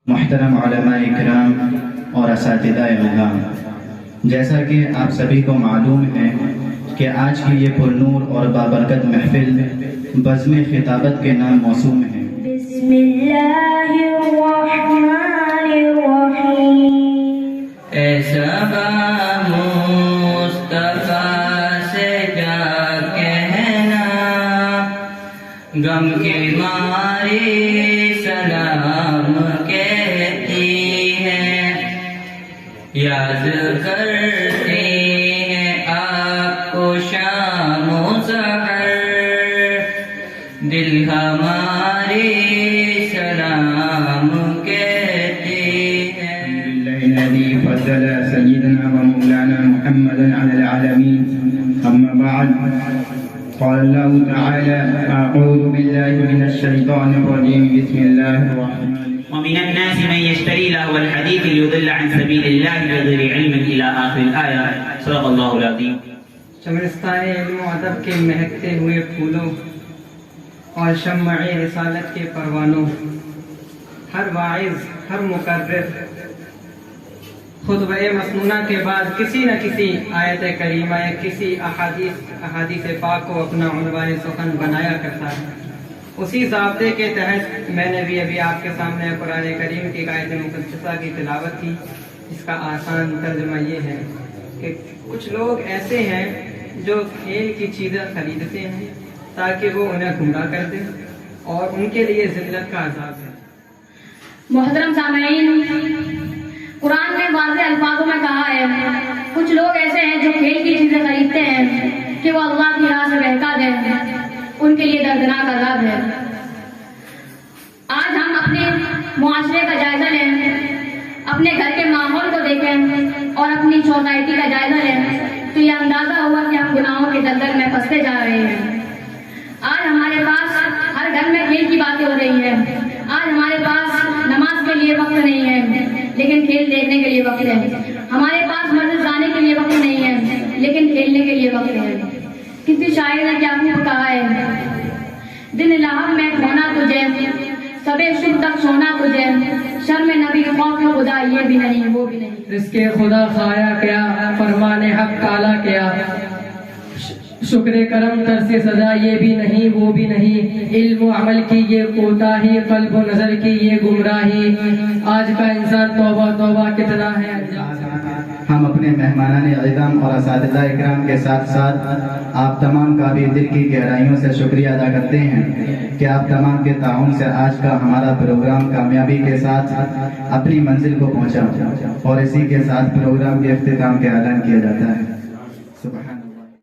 محترم علماء اکرام اور اساتذہ نظام، جیسا کہ آپ سبھی کو معلوم ہے کہ آج کی یہ پرنور اور بابرکت محفل بزم خطابت کے نام موسوم ہے۔ بسم اللہ الرحمن الرحیم۔ ایسا مصطفیٰ سے کیا کہنا، غم کے مارے سلام کہتی ہے، یاد کرتے ہیں آپ کو شام و سحر، دل ہمارے سلام کہتے ہیں۔ الذي فضل سيدنا ومولانا محمدا على العالمين، أما بعد، قال الله تعالى: أعوذ بالله من الشيطان الرجيم، بسم الله الرحمن الرحيم، ومن الناس من يشتري لهو الحديث ليضل عن سبيل الله بغير علم إلى آخر الآية، صدق الله العظيم۔ چمرستان علم و ادب کے مہکتے ہوئے پھولوں اور شمع رسالت کے پروانوں، ہر واعظ، ہر مقرر خطبہ مسنونہ کے بعد کسی نہ کسی آیت کریمہ یا کسی احادیث پاک کو اپنا عنوان سخن بنایا کرتا ہے۔ اسی ضابطے کے تحت میں نے بھی ابھی آپ کے سامنے قرآن کریم کی آیت مقدسہ کی تلاوت کی، جس کا آسان ترجمہ یہ ہے کہ کچھ لوگ ایسے ہیں جو کھیل کی چیزیں خریدتے ہیں تاکہ وہ انہیں گمراہ کر دیں، اور ان کے لیے ذلت کا عذاب ہے۔ محترم سامعین، قرآن نے واضح الفاظوں میں کہا ہے کچھ لوگ ایسے ہیں جو کھیل کی چیزیں خریدتے ہیں کہ وہ اللہ کی راہ سے بہکا دیں، ان کے لیے دردناک عذاب ہے۔ آج ہم اپنے معاشرے کا جائزہ لیں، اپنے گھر کے ماحول کو دیکھیں اور اپنی سوسائٹی کا جائزہ لیں تو یہ اندازہ ہوا کہ ہم گناہوں کے دلدل میں پھنستے جا رہے ہیں۔ آج ہمارے پاس ہر گھر میں کھیل کی باتیں ہو رہی ہیں، آج ہمارے پاس نماز کے لیے وقت نہیں ہے لیکن کھیل دیکھنے کے لیے وقت ہے، ہمارے پاس مسجد جانے کے لیے وقت نہیں ہے لیکن کھیلنے کے لیے وقت ہے۔ کسی شاعر نے کیا خوب کہا ہے، دن لہب میں کھونا تجھے، صبح صبح تک سونا تجھے، شرم نبی خوف خدا یہ بھی نہیں وہ بھی نہیں۔ اس کے خدا خوایا کیا، فرمان حق کالا کیا، شکر کرم تر سے سزا یہ بھی نہیں وہ بھی نہیں، علم و عمل کی یہ کوتاہی، قلب و نظر کی یہ گمراہی، آج کا انسان توبہ توبہ کتنا ہے۔ ہم اپنے مہمانان اعظم اور اساتذہ اکرام کے ساتھ ساتھ آپ تمام کا بھی دل کی گہرائیوں سے شکریہ ادا کرتے ہیں کہ آپ تمام کے تعاون سے آج کا ہمارا پروگرام کامیابی کے ساتھ اپنی منزل کو پہنچا، اور اسی کے ساتھ پروگرام کے اختتام کا اعلان کیا جاتا ہے۔ سبحان